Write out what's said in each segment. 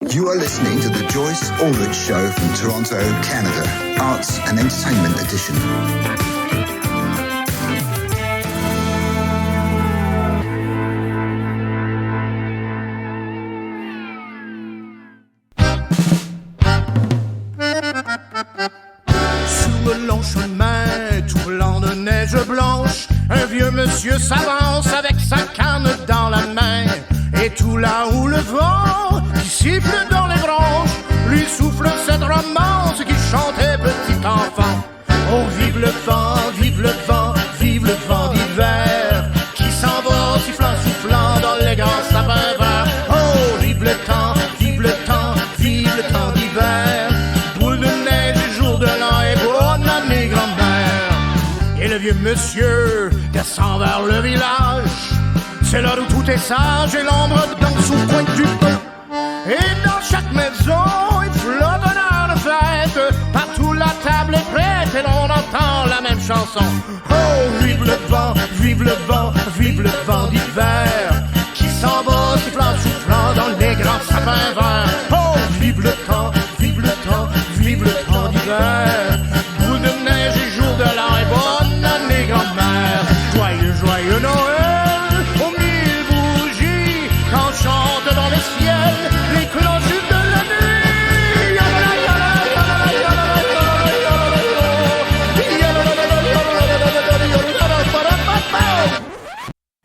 You are listening to the Joyce Ulrich Show from Toronto, Canada, Arts and Entertainment Edition. Sous le long chemin, tout blanc de neige blanche, un vieux monsieur s'avance avec sa canne dans la main. Et tout là où le vent qui siffle dans les branches lui souffle cette romance qui chantait petit enfant. Oh, vive le vent, vive le vent, vive le vent d'hiver qui s'en va sifflant, soufflant dans les grands sapins verts. Oh, vive le temps, vive le temps, vive le temps d'hiver. Boule de neige et jour de l'an et bonne année grand-mère. Et le vieux monsieur descend vers le village. C'est l'heure où tout est sage et l'ombre danse au coin du feu. Et dans chaque maison, il flotte un air de fête. Partout la table est prête et l'on entend la même chanson. Oh, vive le vent, vive le vent, vive le vent d'hiver qui s'en va sifflant, soufflant dans les grands sapins verts. Oh, vive le temps, vive le temps, vive le temps d'hiver. Boule de neige et jour de l'an et bonne année grand-mère. Joyeux, joyeux Noël. Chante dans le ciel les cloches de la nuit.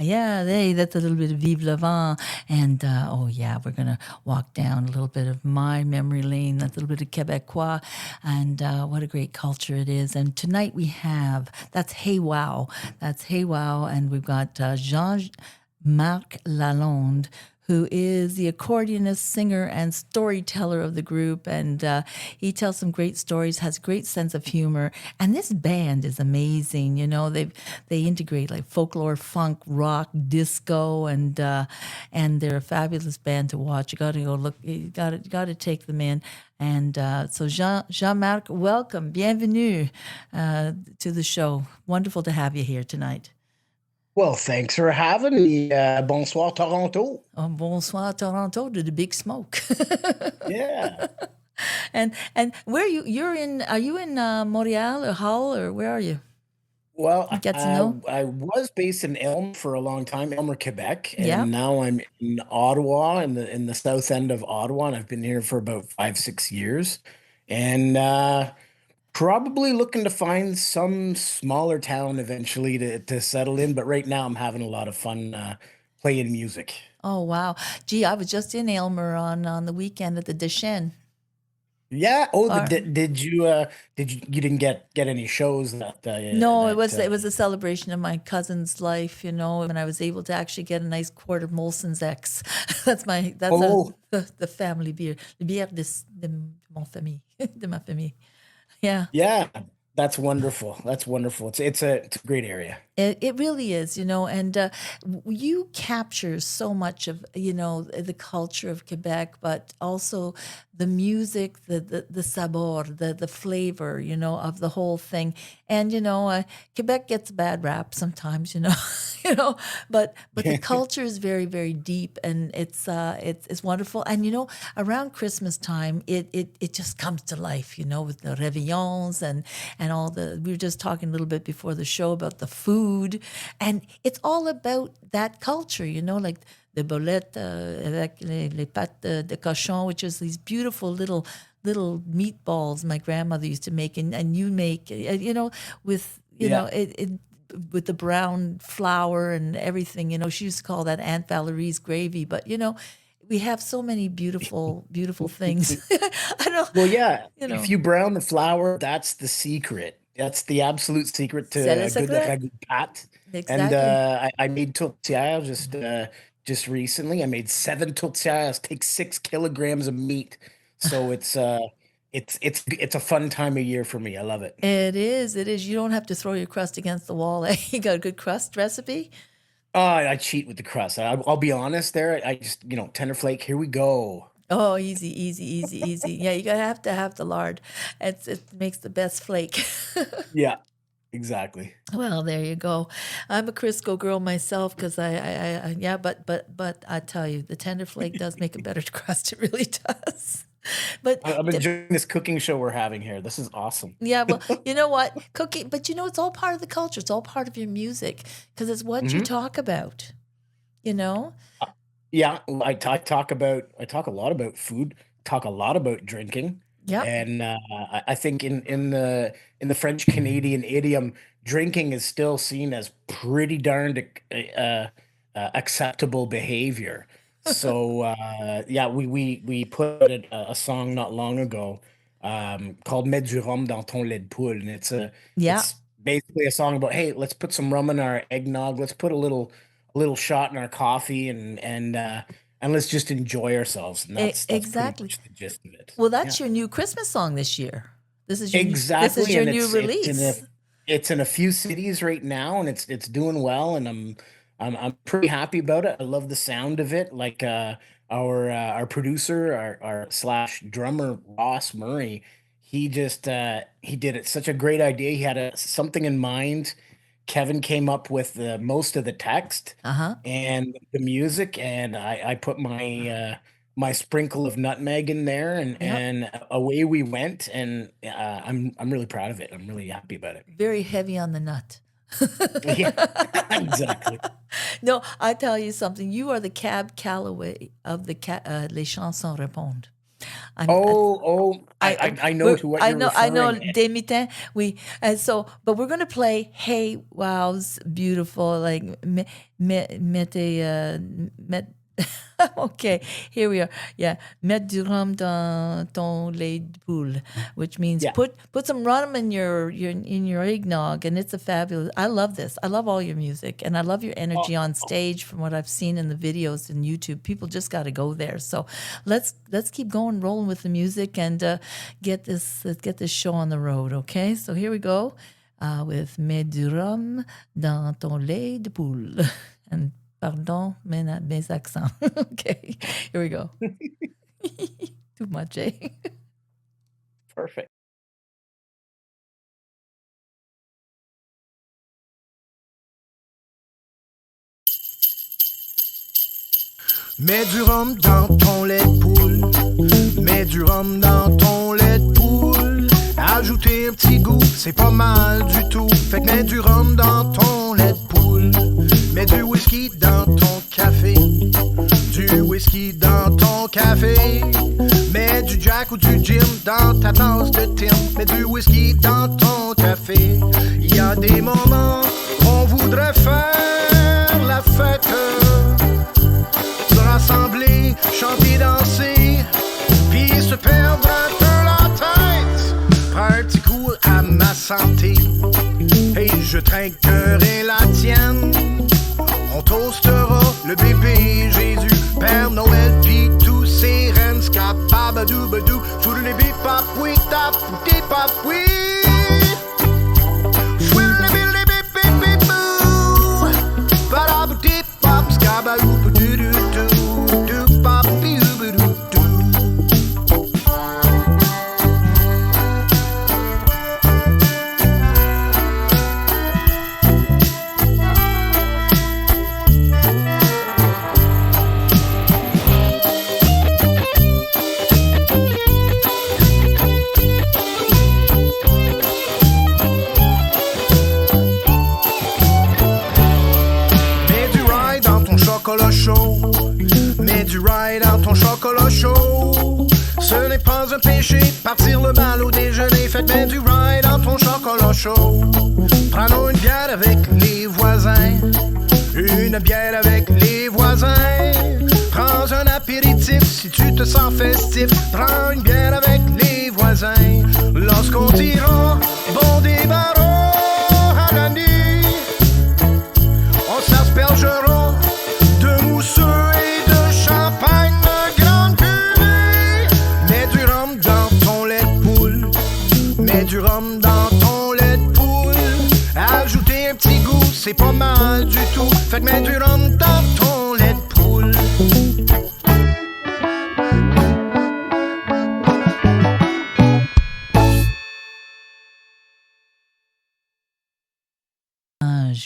Yeah, that's a little bit of Vive le Vent. And, we're going to walk down a little bit of my memory lane, that's a little bit of Quebecois, and what a great culture it is. And tonight we have, that's Hey Wow. That's Hey Wow, and we've got Jean-Marc Lalonde, who is the accordionist, singer, and storyteller of the group. And he tells some great stories, has a great sense of humor. And this band is amazing. You know, they integrate like folklore, funk, rock, disco, and they're a fabulous band to watch. You got to go look. You got to take them in. And so Jean-Marc, welcome, bienvenue to the show. Wonderful to have you here tonight. Well, thanks for having me. Bonsoir, Toronto. Oh, bonsoir, Toronto, to the big smoke. Yeah. And where are you in Montreal or Hull or where are you? Well, Get to know? I was based in Elm for a long time, Elmer, Quebec, and Yeah. now I'm in Ottawa, in the south end of Ottawa, and I've been here for about 5-6 years, and probably looking to find some smaller town eventually to settle in. But right now, I'm having a lot of fun playing music. Oh, wow. Gee, I was just in Aylmer on the weekend at the Deschênes. Yeah. Oh, Or- did you didn't get any shows that? No, it was a celebration of my cousin's life, you know, and I was able to actually get a nice quart of Molson's X. That's Oh. the family beer, the bière de mon famille, de ma famille. Yeah. Yeah, that's wonderful. That's wonderful. It's a great area. It really is, you know, and you capture so much of, you know, the culture of Quebec, but also the music, the sabor, the flavor, you know, of the whole thing. And, you know, Quebec gets a bad rap sometimes, you know, but the culture is very, very deep, and it's wonderful. And, you know, around Christmas time, it just comes to life, you know, with the réveillons and all we were just talking a little bit before the show about the food, and it's all about that culture, you know, like the bolettes avec les pâtes de cochon, which is these beautiful little meatballs my grandmother used to make, and you make, you know, with, you know, it with the brown flour and everything, you know, she used to call that Aunt Valerie's gravy, but, you know, we have so many beautiful things. I don't. Well, yeah. You know. If you brown the flour, that's the secret. That's the absolute secret to C'est le a good secret. ragout pâte. Exactly. And I made tortillas just recently. I made 7 tortillas. Take 6 kilograms of meat. So it's a fun time of year for me. I love it. It is. You don't have to throw your crust against the wall. You got a good crust recipe? I cheat with the crust. I'll be honest there. I just, tender flake. Here we go. Oh, easy. Yeah, you gotta have to have the lard. It makes the best flake. Yeah. Exactly. Well, there you go. I'm a Crisco girl myself because yeah, but I tell you, the tender flake does make a better crust. It really does. But I'm enjoying this cooking show we're having here. This is awesome. yeah, well, you know what? Cooking, but it's all part of the culture. It's all part of your music because it's what you Mhm. talk about, you know? Yeah, talk a lot about food, talk a lot about drinking, Yep. and I think in the French Canadian idiom, drinking is still seen as pretty darned acceptable behavior. So yeah, we put out a song not long ago called "Mets du rhum dans ton lait de poule," and Yeah. it's basically a song about, hey, let's put some rum in our eggnog, let's put a little shot in our coffee, and let's just enjoy ourselves. And that's pretty Exactly. much the gist of it. Well, Yeah. that's your new Christmas song this year. This is Exactly, your and new it's release. it's in a few cities right now, and it's doing well, and I'm pretty happy about it. I love the sound of it. Like our producer, our slash drummer Ross Murray, he did it such a great idea. He had something in mind. Kevin came up with most of the text Uh-huh. and the music, and I put my sprinkle of nutmeg in there, and Yep. away we went. And I'm really proud of it. I'm really happy about it. Very heavy on the nut. Yeah, exactly. No, I tell you something. You are the Cab Calloway of Les Chansons Répondent. I'm, I know to what you're I know, referring. des mitins, oui. And so, but we're going to play Hey Wow's beautiful, like, okay, here we are. Yeah, mettre du rhum dans ton lait de poule, which means Yeah. put some rum in your eggnog, and it's a fabulous. I love this. I love all your music, and I love your energy on stage. From what I've seen in the videos and YouTube, people just got to go there. So let's keep going, rolling with the music, and get this show on the road. Okay, so here we go with Mets du rhum dans ton lait de poule. And pardon, mes accents. Okay, here we go. Too much, eh? Perfect. Mets du rhum dans ton lait de poule. Mets du rhum dans ton lait de poule. Ajouter un petit goût, c'est pas mal du tout. Fait que mets du rhum dans ton lait de poule. Mets du whisky dans ton café. Du whisky dans ton café. Mets du jack ou du gin dans ta tasse de thym. Mets du whisky dans ton café. Il y a des moments on voudrait faire la fête. Se rassembler, chanter, danser, puis se perdre un peu la tête. Prends un petit coup à ma santé, et je trinquerai la tienne. On toastera le bébé Jésus, Père Noël, puis tous ses reines. Scapabadou-badou, foudou-les-bip-pap-oui, tap-ou-tip-pap-oui. Fouille-les-bip-bip-bip-bip-bou, ba-da-bou-tip-pap, scabadou-badou-dou-dou, pap-bidou-badou-dou. Chocolat chaud, mets du rye dans ton chocolat chaud. Ce n'est pas un péché, partir le bal au déjeuner. Faites mets du rye dans ton chocolat chaud. Prenons une bière avec les voisins, une bière avec les voisins. Prends un apéritif si tu te sens festif. Prends une bière avec les voisins. Lorsqu'on dira bon débarras à la nuit, on s'aspergera de mousseux et de champagne de grande cuvée. Mets du rhum dans ton lait de poule. Mets du rhum dans ton lait de poule. Ajouter un petit goût, c'est pas mal du tout. Fait que mets du rhum dans ton lait de poule.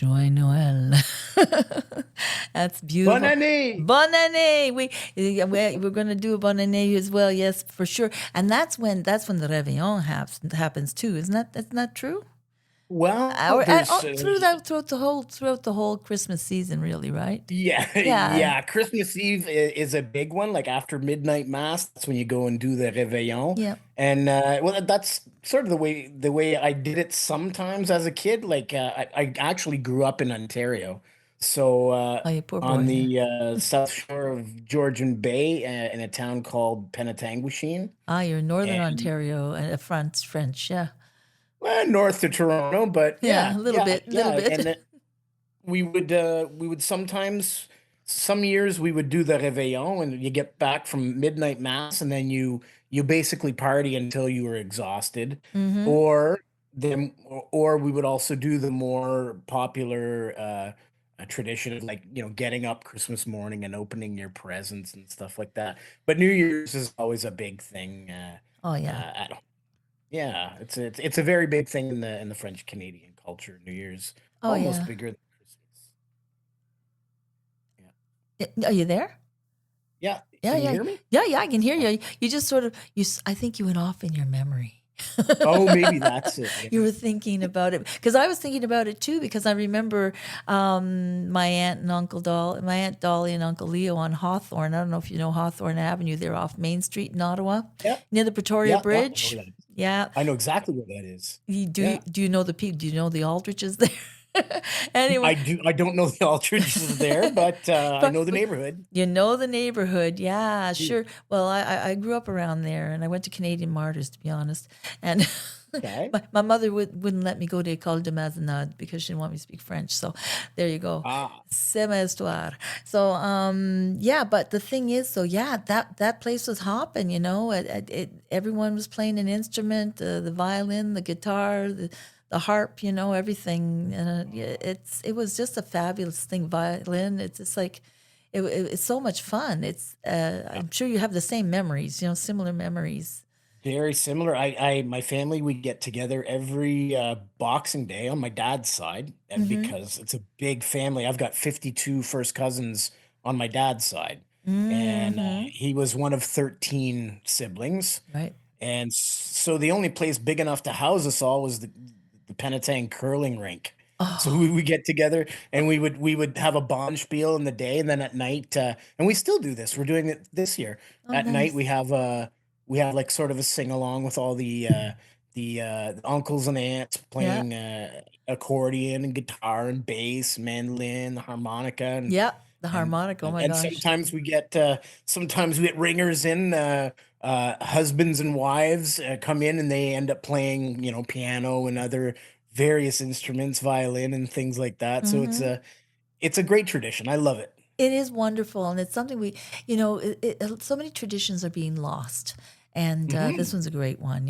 Joyeux Noël. That's Bonne beautiful. année. Bonne année. We're going to do a bonne année as well. Yes, for sure. And that's when the réveillon happens too. Isn't that true? Well, there's Throughout the whole Christmas season, really, right? yeah, Yeah. yeah. Christmas Eve is a big one. Like after midnight mass, that's when you go and do the réveillon. Yeah. And well, that's sort of the way I did it sometimes as a kid. Like I actually grew up in Ontario, so Oh, you poor boy. on Yeah. the south shore of Georgian Bay, in a town called Penetanguishene, You're in Northern and Ontario and French. Yeah. well, north to Toronto. But Yeah. yeah, A little yeah, bit. yeah. And we would sometimes, some years we would do the réveillon and you get back from midnight mass and then you basically party until you were exhausted, Mm-hmm. or we would also do the more popular tradition of, like, getting up Christmas morning and opening your presents and stuff like that. But New Year's is always a big thing Oh, yeah. at home. Yeah, it's a very big thing in the French Canadian culture. New Year's Oh, almost yeah. bigger than Christmas. Are you there? Yeah. Yeah, Can you yeah. hear me? Yeah, I can hear you. You just sort of I think you went off in your memory. Oh, maybe that's it. You Yeah. were thinking about it because I was thinking about it too. Because I remember my aunt Dolly and Uncle Leo on Hawthorne. I don't know if you know Hawthorne Avenue. They're off Main Street in Ottawa, Yeah. near the Pretoria Yeah. Yeah. I know where Bridge. that is. Yeah, I know exactly where that is. Yeah. do you know the people? Do you know the Aldriches there? Anyway, I don't know the Aldridges there, but I know the neighborhood. you know the neighborhood. Yeah, Mm. sure. Well, I grew up around there, and I went to Canadian Martyrs, to be honest. And Okay. my mother wouldn't let me go to École de Mazenade because she didn't want me to speak French. So there you go. Ah, C'est ma histoire. So yeah, but the thing is, so yeah, that place was hopping. Everyone was playing an instrument, the violin, the guitar, the harp, everything, and it was just a fabulous thing. Violin, it's just like it's so much fun. I'm sure you have the same memories, similar memories. very similar. My family, we get together every Boxing Day on my dad's side, and Mm-hmm. because it's a big family. I've got 52 first cousins on my dad's side, and Mm-hmm. he was one of 13 siblings. Right. And so the only place big enough to house us all was the Penetang curling rink. So we Oh, would get together and we would have a bonspiel in the day, and then at night, and we still do this. We're doing it this year. oh, At night nice. we have like sort of a sing along with all the uncles and aunts Yeah. playing accordion and guitar and bass, mandolin, the harmonica, Yeah. The and harmonic. Oh and, my and gosh. sometimes we get ringers in, husbands and wives come in and they end up playing, piano and other various instruments, violin and things like that. So it's Mm-hmm. a great tradition. I love it. It is wonderful, and it's something so many traditions are being lost, and this Hmm. one's a great one.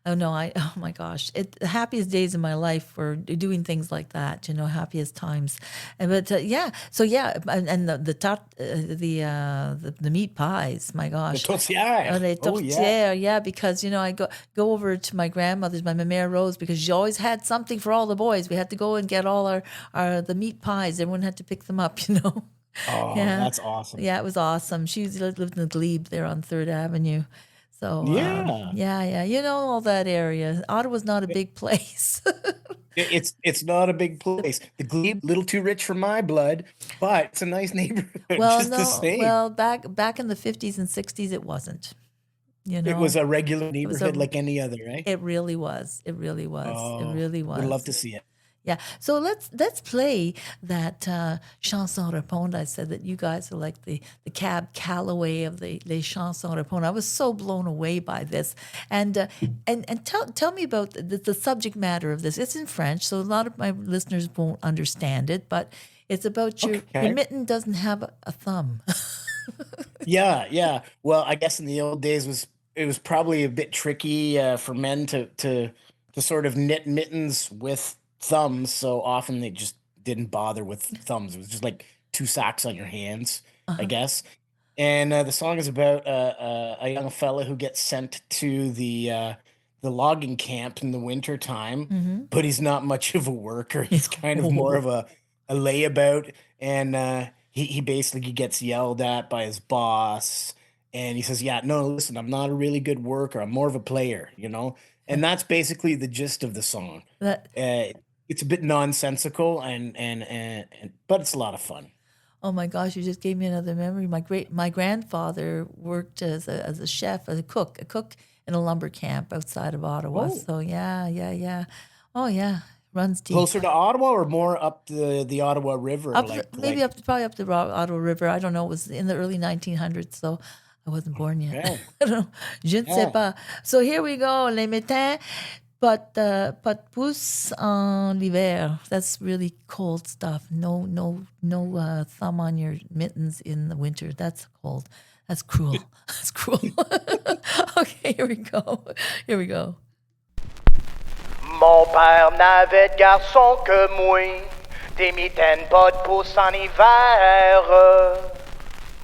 Oh no, oh my gosh, the happiest days of my life were doing things like that. Happiest times, yeah, so yeah, and the meat pies. My The gosh, tostière. les Oh yeah. tourtières, yeah, because I go over to my grandmother's, my Mère Rose, because she always had something for all the boys. We had to go and get all our the meat pies. Everyone had to pick them up. Oh, Yeah. that's awesome. Yeah, it was awesome. She lived in the Glebe there on Third Avenue. So, Yeah. yeah, all that area. Ottawa's not a big place. It's not a big place. The Glebe, little too rich for my blood, but it's a nice neighborhood Well, just the no, same. well, back in the 50s and 60s, it wasn't. You It was know, a regular it was neighborhood like any other, right? it really was. It really was. It Oh, really would love was. to see it. Yeah. So let's play that chanson répondre. I said that you guys are like the Cab Calloway of the les chansons répondre. I was so blown away by this, and tell me about the subject matter of this. It's in French, so a lot of my listeners won't understand it, but it's about your Okay. mitten doesn't have a thumb. Yeah, yeah. Well, I guess in the old days it was probably a bit tricky for men to sort of knit mittens with thumbs. So often they just didn't bother with thumbs. It was just like two socks on your hands, I Uh-huh. guess. And the song is about a young fella who gets sent to the the logging camp in the winter time, but he's not much of a worker. He's kind of more of a layabout, and he basically gets yelled at by his boss, and he says, "Yeah, no, listen, I'm not a really good worker. I'm more of a player, you know." And that's basically the gist of the song. It's a bit nonsensical, and but it's a lot of fun. Oh my gosh, you just gave me another memory. My grandfather worked as a chef, as a cook in a lumber camp outside of Ottawa. Oh. So yeah. Oh yeah, runs deep. Closer to Ottawa or more up the Ottawa River? Probably up the Ottawa River. I don't know. It was in the early 1900s, so I wasn't born yet. Okay. I don't know. Je ne sais pas. So here we go. Les matins, pas de pouce en l'hiver. That's really cold stuff. No thumb on your mittens in the winter. That's cold. That's cruel. That's cruel. Okay, here we go. Mon père n'avait de garçon que moi, des mitaines pas de pouce en hiver.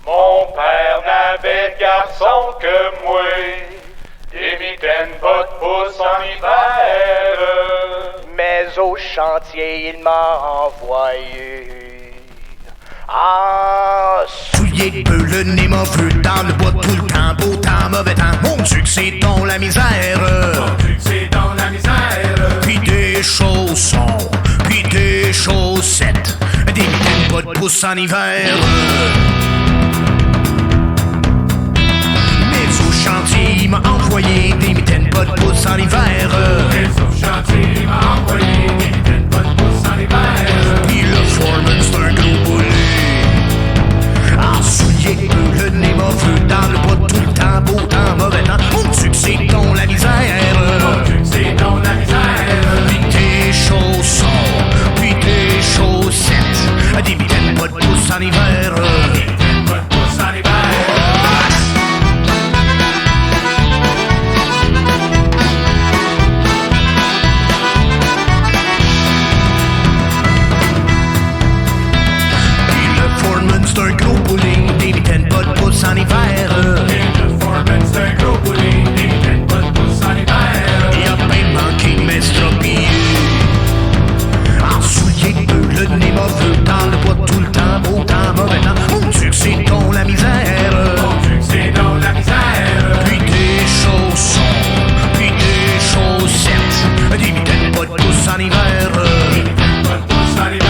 Mon père n'avait de garçon que moi, des mitaines pas de pouce en hiver. Mais au chantier, il m'a envoyé. Ah, souillé peu le nez mauvais dans le bois tout le temps, beau temps, mauvais temps. Mon Dieu que c'est dans la misère. Mon Dieu que c'est dans la misère. Puis des chaussons, puis des chaussettes, des mitaines pas de pouce en hiver. Mais au chantier, il m'a envoyé des mitaines pas de pouce en hiver. Mais au chantier, il m'a envoyé des mitaines pas de pouce en hiver. Puis le foreman, c'est un gros boulet. Ah, souillé peu le nez mauvais dans le bois tout le temps, beau temps, mauvais temps. Mon Dieu que c'est dans la misère. Mon Dieu que c'est dans la misère. Puis tes chaussons, puis tes chaussettes, des mitaines pas de pouce en hiver. Des mitaines pas de pouce en hiver. C'est un gros bowling, des mitaines pas de pouce en hiver. Et le foreman, c'est un gros bowling, des mitaines pas de pouce en hiver. Il a bien manqué de m'estropiller. En souillé peu le nez mauvais dans le bois tout le temps, beau temps, mauvais temps. Mon Dieu que c'est dans la misère. Mon Dieu que c'est dans la misère. Puis des chaussons, puis des chaussettes, des mitaines pas de pouce en hiver. Des mitaines pas de pouce en hiver.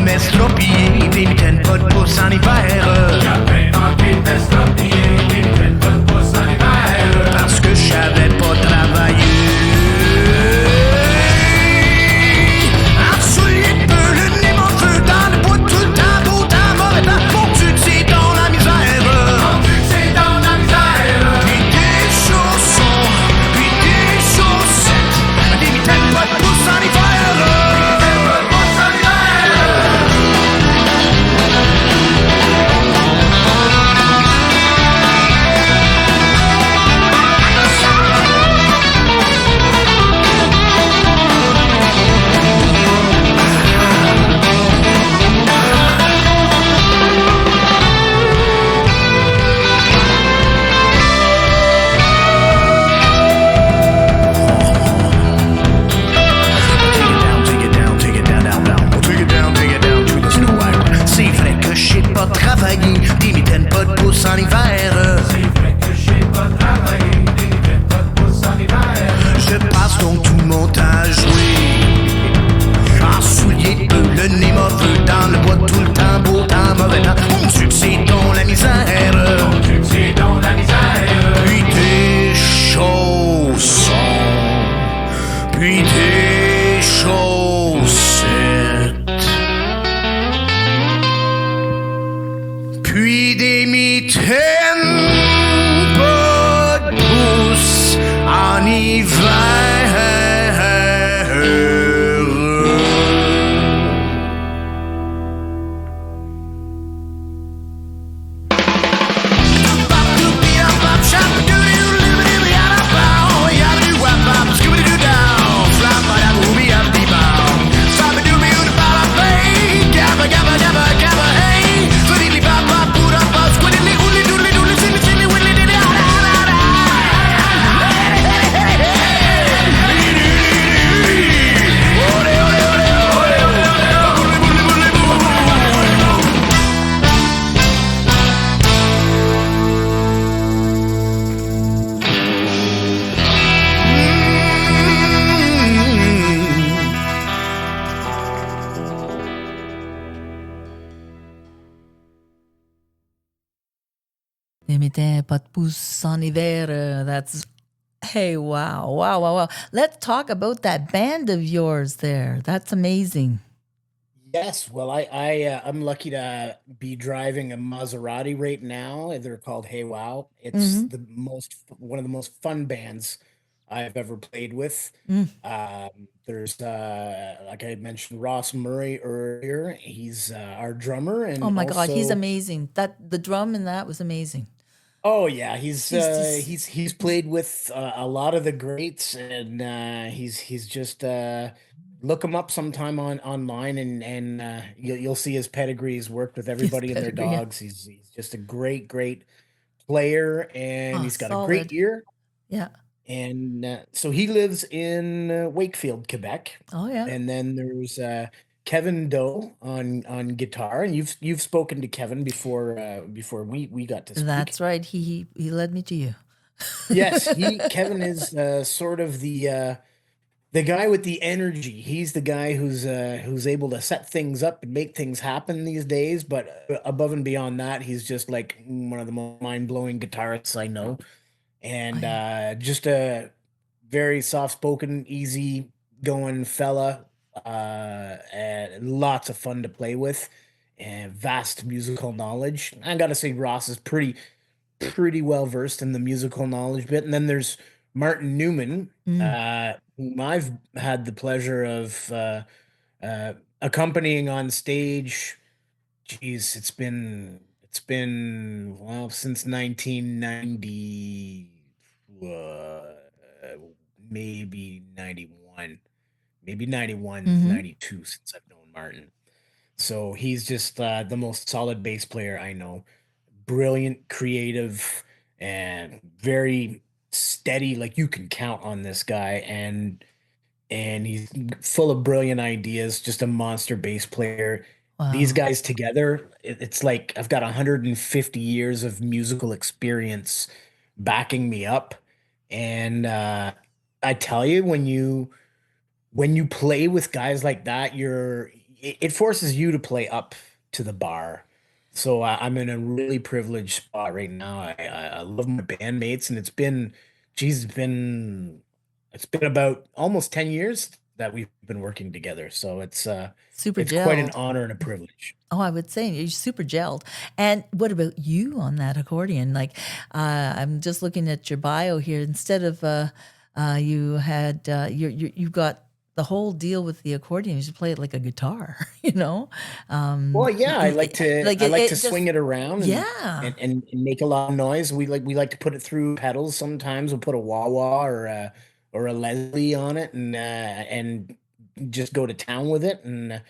M'estropiller, des mitaines pas de pouce en hiver. J'avais manqué de m'estropiller, des mitaines pas de pouce en hiver. Parce que je savais pas travailler. En soulier peu le nez mauvais dans le bois tout le temps, beau temps, mauvais temps. Mon Dieu que c'est dans la misère. Mon Dieu que c'est dans la misère. Puis des chaussons, puis des chaussettes, des mitaines pas de pouce en hiver. Travailler, des mitaines pas de pouce en hiver. C'est vrai que j'ai pas travaillé, des mitaines pas de pouce en hiver. Je passe donc tout mon temps à jouer. En soulier peu le nez mauvais dans le bois tout le temps, beau temps, mauvais temps. Mon Dieu que c'est dans la misère. Mon Dieu que c'est dans la misère. Puis tes chaussons, puis tes chaussettes, puis des mitaines pas de pouce en hiver. n'était pas de pouce en hiver. That's hey, wow, wow, wow, wow. Let's talk about that band of yours there. That's amazing. Yes, well, I'm lucky to be driving a Maserati right now. They're called Hey Wow. It's one of the most fun bands I've ever played with. There's like I mentioned Ross Murray earlier. He's our drummer, Oh and my God, he's also amazing. The drum in that was amazing. oh yeah, he's He's uh just he's he's played with a lot of the greats, and he's just look him up sometime online, and you'll see his pedigree. He's worked with his everybody and their pedigree. Yeah. dogs. He's just a great player, and Oh, he's got a great solid. ear. Yeah. And so he lives in Wakefield, Quebec. Oh yeah. And then there's Kevin Doe on guitar, and you've spoken to Kevin before we got to speak. That's right. He led me to you. Yes, he Kevin is sort of the guy with the energy. He's the guy who's able to set things up and make things happen these days. But above and beyond that, he's just like one of the most mind-blowing guitarists I know, Oh and yeah. just a very soft-spoken, easy-going fella, and lots of fun to play with, and vast musical knowledge. I gotta say, Ross is pretty well versed in the musical knowledge bit. And then there's Martin Newman, Mm. whom I've had the pleasure of accompanying on stage. Geez, it's been well since 1990, uh, maybe 91, maybe 91, Mm-hmm. 92 since I've known Martin. So he's just the most solid bass player I know. Brilliant, creative, and very steady. Like you can count on this guy, and he's full of brilliant ideas. Just a monster bass player. These Wow. guys together, it's like I've got 150 years of musical experience backing me up, and I tell you, when you play with guys like that, it forces you to play up to the bar. So I'm in a really privileged spot right now. I love my bandmates, and geez, it's been about almost 10 years that we've been working together. So Super it's quite an gelled. honor and a privilege. Oh, I would say you're super gelled. And what about you on that accordion? Like, I'm just looking at your bio here. Instead of you had you got the whole deal with the accordion. You should play it like a guitar, you know. Well, yeah, Like I like to it just swing it around and yeah. and and, and make a lot of noise. We like to put it through pedals. Sometimes we'll put a wah-wah or a Leslie on it, and just go to town with it. And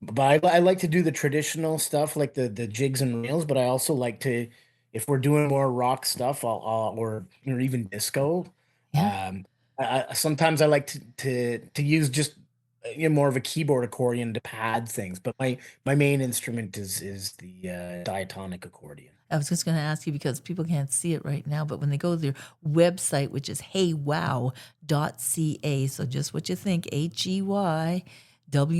but I like to do the traditional stuff like the jigs and reels. But I also like to, if we're doing more rock stuff, or even disco. Yeah. Um, Sometimes I like to use just more of a keyboard accordion to pad things, but my main instrument is the diatonic accordion. I was just going to ask you because people can't see it right now, but when they go to their website, which is heywow.ca, so just what you think,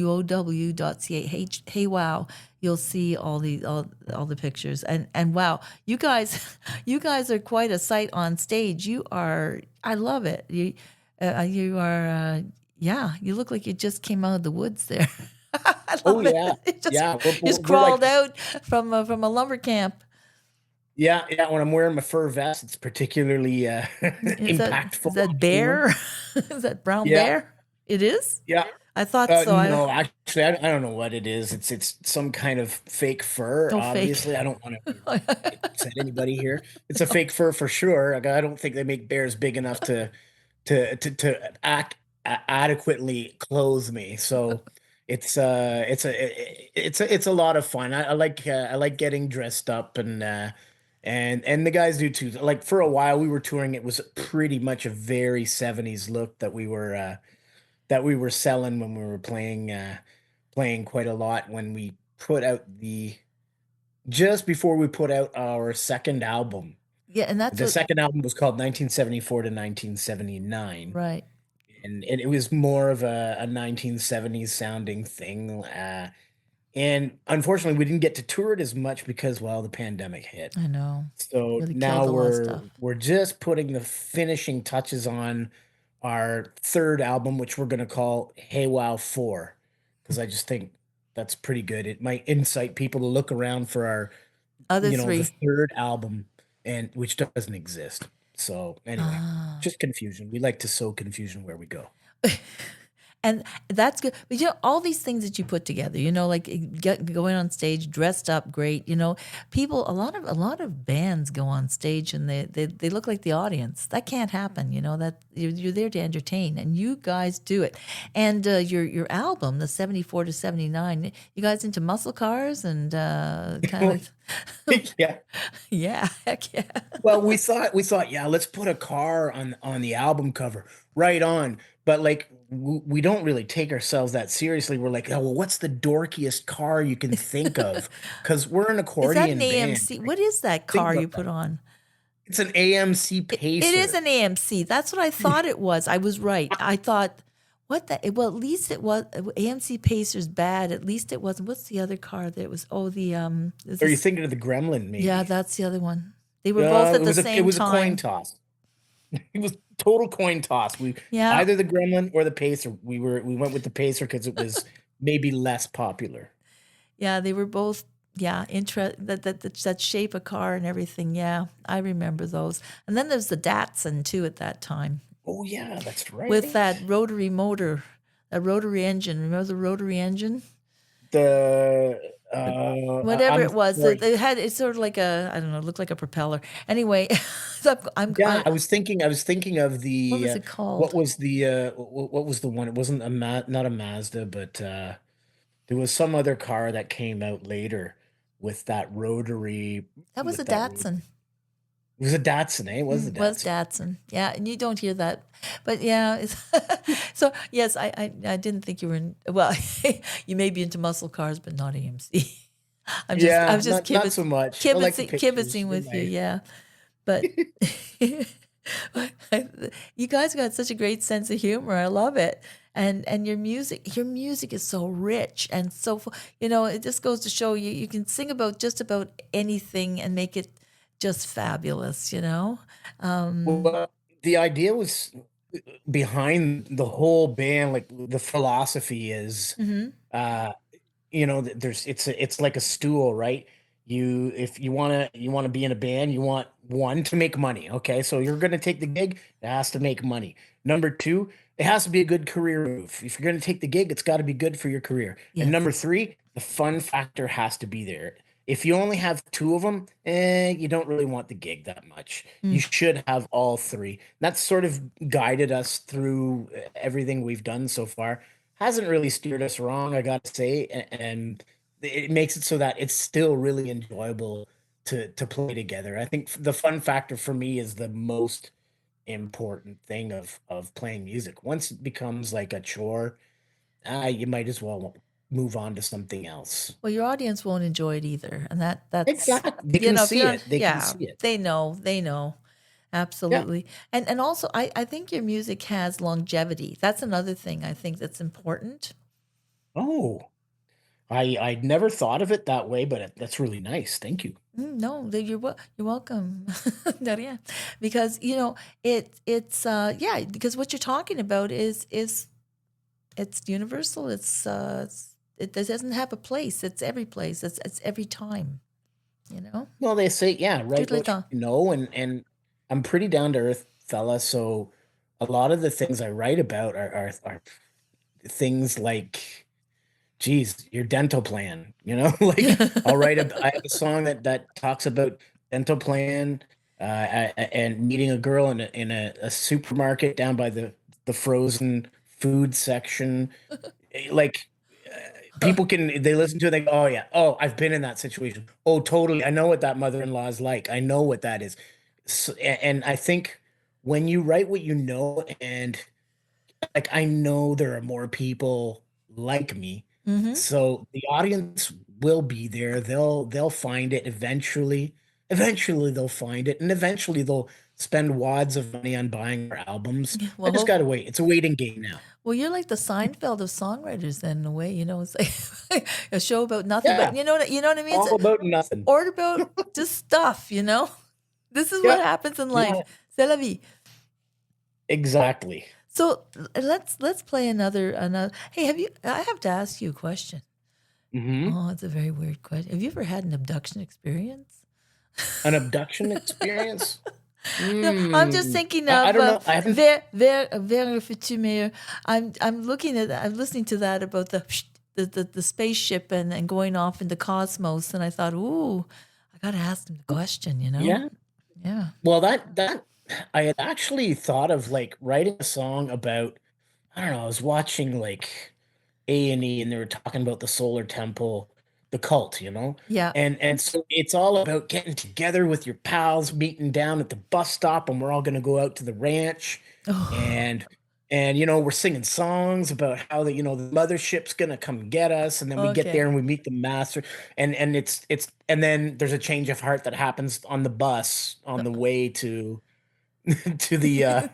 HEYWOW.ca, hey wow, you'll see all the pictures. And wow, you guys you guys are quite a sight on stage. I love it. You are yeah, you look like you just came out of the woods there. I Oh love it. yeah, It just yeah. just We're like crawled out from a lumber camp. yeah. When I'm wearing my fur vest, it's particularly Is impactful that on camera. bear? Is that brown Yeah, bear? It is? yeah. I thought so. No, actually, I don't know what it is. It's some kind of fake fur. No fake. Obviously, I don't want to upset anybody here. It's a fake fur for sure. Like, I don't think they make bears big enough to adequately clothe me. So it's a lot of fun. I like getting dressed up, and the guys do too. Like for a while we were touring, it was pretty much a very 70s look that we were selling when we were playing quite a lot when we put out the just before we put out our second album. Yeah, and that's The what second album was called 1974 to 1979, right. and it was more of a 1970s sounding thing. And unfortunately, we didn't get to tour it as much because, well, the pandemic hit. I know. So Really now killed a lot of stuff. we're just putting the finishing touches on our third album, which we're gonna call Hey Wow 4, because I just think that's pretty good. It might incite people to look around for our, Other the three. third album, and which doesn't exist. So anyway, Ah. just confusion. We like to sow confusion where we go. And that's good. But all these things that you put together, like going on stage, dressed up great, people, a lot of bands go on stage and they look like the audience. That can't happen, that you're there to entertain, and you guys do it. And your album, the 74 to 79, you guys into muscle cars and kind of Yeah. yeah, heck yeah. Well, we thought, yeah, let's put a car on the album cover. Right on. But like we don't really take ourselves that seriously. We're like, oh, well, what's the dorkiest car you can think of? Because we're an Is that an accordion band. AMC? What is that Think car you about put that. on? It's an AMC It is Pacer. an AMC. That's what I thought it was. I was right. I thought, what the? Well, at least it was AMC Pacer's bad. At least it wasn't. What's the other car that was? Oh, Are you thinking of the Gremlin, maybe? yeah, that's the other one. They were both at the it same was a coin time. toss. It was total coin toss. Yeah. Either the Gremlin or the Pacer. We went with the Pacer because it was maybe less popular. Yeah, they were both. Yeah, that shape of car and everything. Yeah, I remember those. And then there's the Datsun too at that time Oh yeah, that's right. with that rotary motor, a rotary engine. Remember the rotary engine? The Whatever I'm it was, sorry. it's sort of like I don't know, it looked like a propeller. Anyway, so Yeah, I was thinking of what the was it what called? was the what was the one? It wasn't not a Mazda, but there was some other car that came out later with that rotary That was a with that ro- Datsun. it was a Datsun, eh? It was a Was Datsun. Datsun. Yeah, and you don't hear that. But yeah, it's so yes, I didn't think you were in, well, you may be into muscle cars, but not AMC. I Yeah, was just not so much. I like the pictures. kibitzing They're with you, nice. yeah. But you guys got such a great sense of humor. I love it. And your music is so rich and so it just goes to show you can sing about just about anything and make it just fabulous. Well, the idea was behind the whole band, like the philosophy is Mhm. uh there's it's like a stool, right? If you want to be in a band, you want one to make money. Okay, so you're going to take the gig, it has to make money. Number two, it has to be a good career move. If you're going to take the gig, it's got to be good for your career. And Yes. number three, the fun factor has to be there. If you only have two of them, you don't really want the gig that much. You Mm. should have all three. That's sort of guided us through everything we've done so far. Hasn't really steered us wrong, I gotta say, and it makes it so that it's still really enjoyable to play together. I think the fun factor for me is the most important thing of playing music. Once it becomes like a chore, you might as well move on to something else. Well, your audience won't enjoy it either, and that's Exactly. They can if see you're on, it. They can yeah, see it. they know, Yeah. absolutely, and also I think your music has longevity. That's another thing I think that's important. Oh, I'd never thought of it that way, but that's really nice. Thank you. No, you're welcome. No, yeah, because it's yeah, because what you're talking about is it's universal. It doesn't have a place. It's every place. It's every time. You know. Well, they say, yeah, Tout write le what temps. you know, and I'm pretty down to earth fella, so a lot of the things I write about are things like, geez, your dental plan, like I have a song that talks about dental plan, and meeting a girl in a supermarket down by the frozen food section. Like, people they listen to it, they go, oh yeah, oh, I've been in that situation. Oh, totally. I know what that mother-in-law is like. I know what that is. So, and I think when you write what you know, and like I know there are more people like me, Hmm. so the audience will be there. They'll find it eventually. Eventually they'll find it, and eventually they'll spend wads of money on buying our albums. I Well, just gotta wait. It's a waiting game now. well, you're like the Seinfeld of songwriters, then, in a way. It's like a show about nothing, Yeah, but you know what I mean. all about nothing. Or about just stuff. This is what Yeah, happens in life. yeah, C'est la vie. exactly. So let's play another. Hey, I have to ask you a question. Hmm. Oh, it's a very weird question. Have you ever had an abduction experience? An abduction experience? No, I'm just thinking of I don't know. I haven't. vers le futur meilleur. I'm listening to that about the spaceship and going off into cosmos, and I thought, ooh, I gotta ask them the question. Yeah. Yeah. Well, that I had actually thought of like writing a song about. I don't know. I was watching like A&E, and they were talking about the solar temple, the cult, Yeah. and so it's all about getting together with your pals, meeting down at the bus stop, and we're all going to go out to the ranch, Oh, and we're singing songs about how the mothership's going to come get us, and then we get there okay. and we meet the master, and it's and then there's a change of heart that happens on the bus on the way to to the to the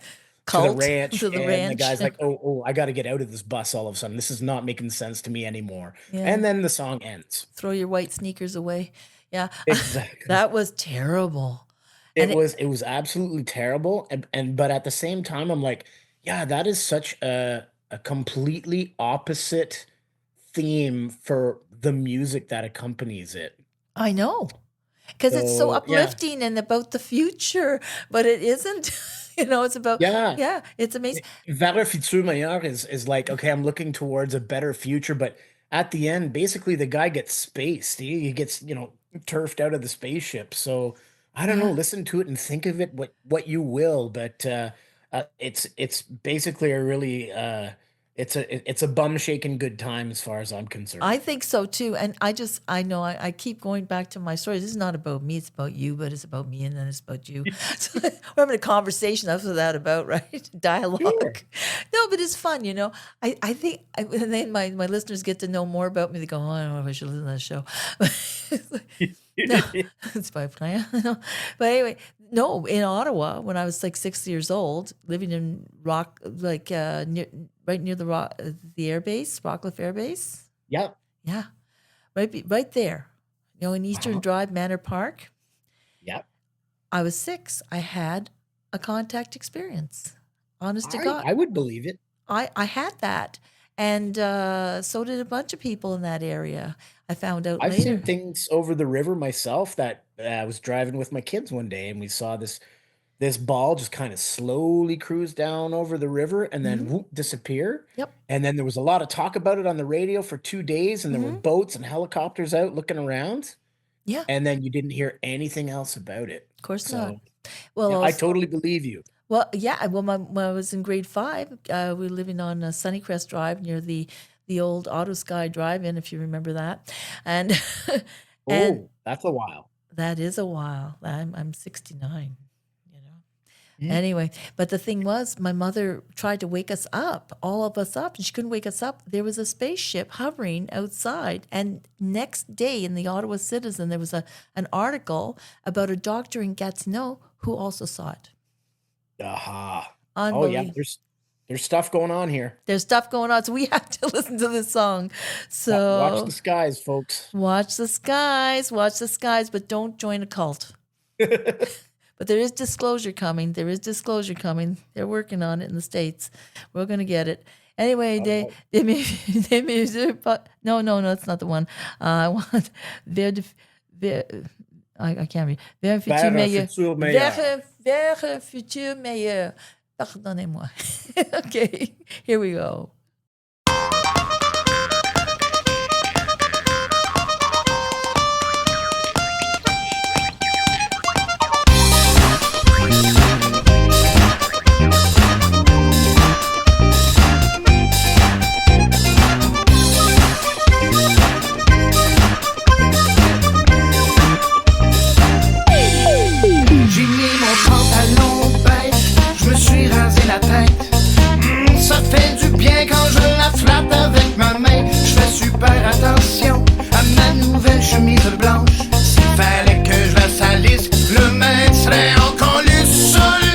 Cult ranch, to the and the ranch. guy's like, oh, I got to get out of this bus all of a sudden. This is not making sense to me anymore. Yeah. And then the song ends. Throw your white sneakers away. Yeah. Exactly. That was terrible. And It was absolutely terrible. But at the same time, I'm like, yeah, that is such a completely opposite theme for the music that accompanies it. I know. Because it's so So yeah, uplifting and about the future, but it isn't. It's about, yeah. yeah, it's amazing. Vers le futur meilleur is like, okay, I'm looking towards a better future, but at the end, basically the guy gets spaced. He gets, turfed out of the spaceship. So I don't know, Yeah. listen to it and think of it what you will, but it's basically a really it's a bum shaking good time as far as I'm concerned. I think so too. And I know I keep going back to my story. This is not about me, it's about you, but it's about me and then it's about you. So we're having a conversation. That's what that about, right? Sure. Dialogue. No, but it's fun, I think, and then my listeners get to know more about me. They go, oh, I don't know if I should listen to that show. No, it's by plan. But anyway, no, in Ottawa, when I was like 6 years old, living in right near the air base, Rockcliffe Air Base. Yep. Yeah, right there. In Eastern Uh-huh. Drive, Manor Park. Yep. I was 6. I had a contact experience. Honest to I God, I would believe it. I had that, and so did a bunch of people in that area. I found out I've seen later. things over the river myself that I was driving with my kids one day, and we saw this ball just kind of slowly cruise down over the river and then Hmm. whoop, disappear. Yep. And then there was a lot of talk about it on the radio for 2 days, and there were Hmm. boats and helicopters out looking around, Yeah, and then you didn't hear anything else about it. of course not. So Well, yeah, I also, totally believe you. well, yeah. Well, when I was in grade 5, we were living on Sunnycrest Drive near the old Auto Sky Drive-in, if you remember that, and and Oh, that's a while. that is a while. I'm 69. Mm. Anyway, but the thing was, my mother tried to wake us up, all of us up, and she couldn't wake us up. There was a spaceship hovering outside. And next day in the Ottawa Citizen, there was an article about a doctor in Gatineau who also saw it. Aha. Oh yeah, Unbelievable. there's stuff going on here. There's stuff going on, so we have to listen to this song. Watch the So skies, folks. watch the skies, but don't join a cult. But there is disclosure coming. They're working on it in the States. We're going to get it. Anyway, Oh, they measure, but no, that's not the one. I want, vers, I can't read. Vers un futur vers un meilleur. futur meilleur. Vers un futur meilleur. Pardonnez-moi. Okay, here we go. J'ai mis mon pantalon beige, je me suis rasé la tête. Ça fait du bien quand je la flatte avec ma main. Je fais super attention à ma nouvelle chemise blanche. S'il fallait que je la salisse, le maître serait encore lu seul.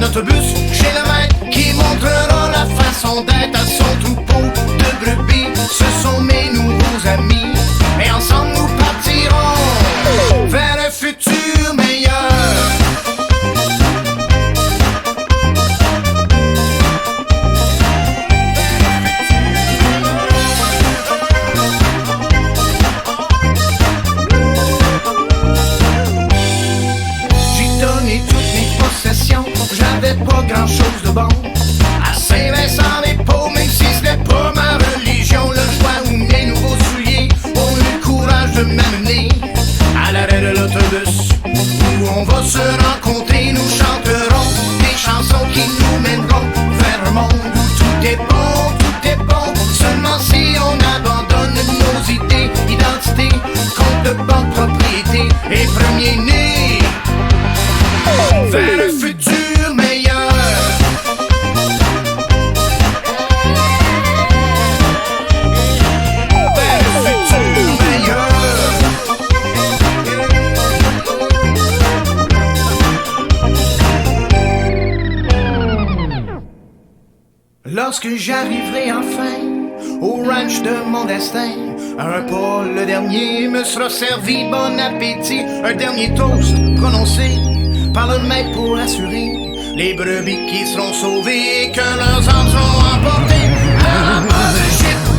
un autobus chez le maître qui montrera la façon d'être à son troupeau de brebis. Ce sont mes nouveaux amis et ensemble nous partirons vers un futur meilleur. J'avais pas grand chose de bon à Saint-Vincent-des-Paux, même si c'était pas ma religion. Le joie ou mes nouveaux souliers ont eu le courage de m'amener à l'arrêt de l'autobus où on va se rencontrer. Nous chanterons des chansons qui nous mèneront vers un monde où tout est bon, tout est bon. Seulement si on abandonne nos idées, identité, compte de banque, propriété et premier-né vers le futur meilleur. Vers le futur meilleur. Lorsque j'arriverai enfin au ranch de mon destin, un repas le dernier me sera servi, bon appétit. Un dernier toast prononcé par le maître pour assurer les brebis qui seront sauvées et que leurs âmes seront emportées. Ah,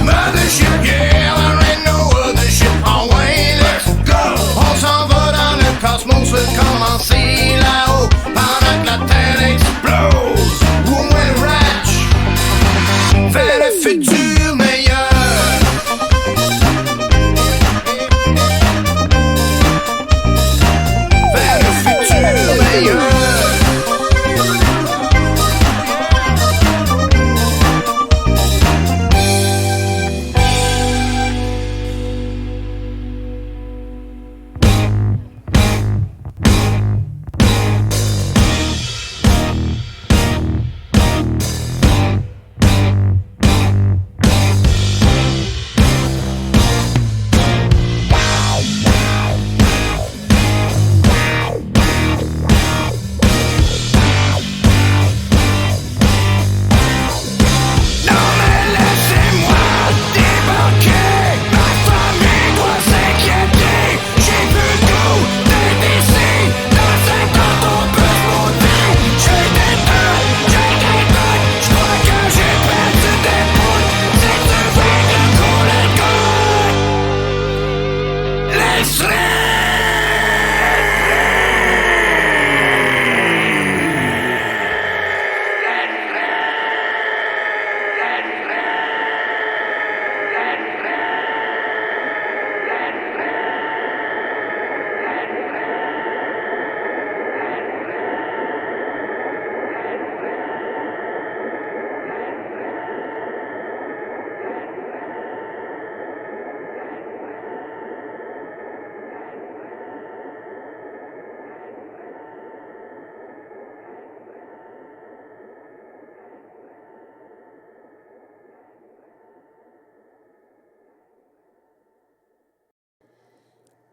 mothership, yeah, there ain't no other ship. Away, let's go. On s'en va dans le cosmos, commencer là-haut pendant que la terre explose. Woman ranch vers le futur meilleur. Vers le futur meilleur.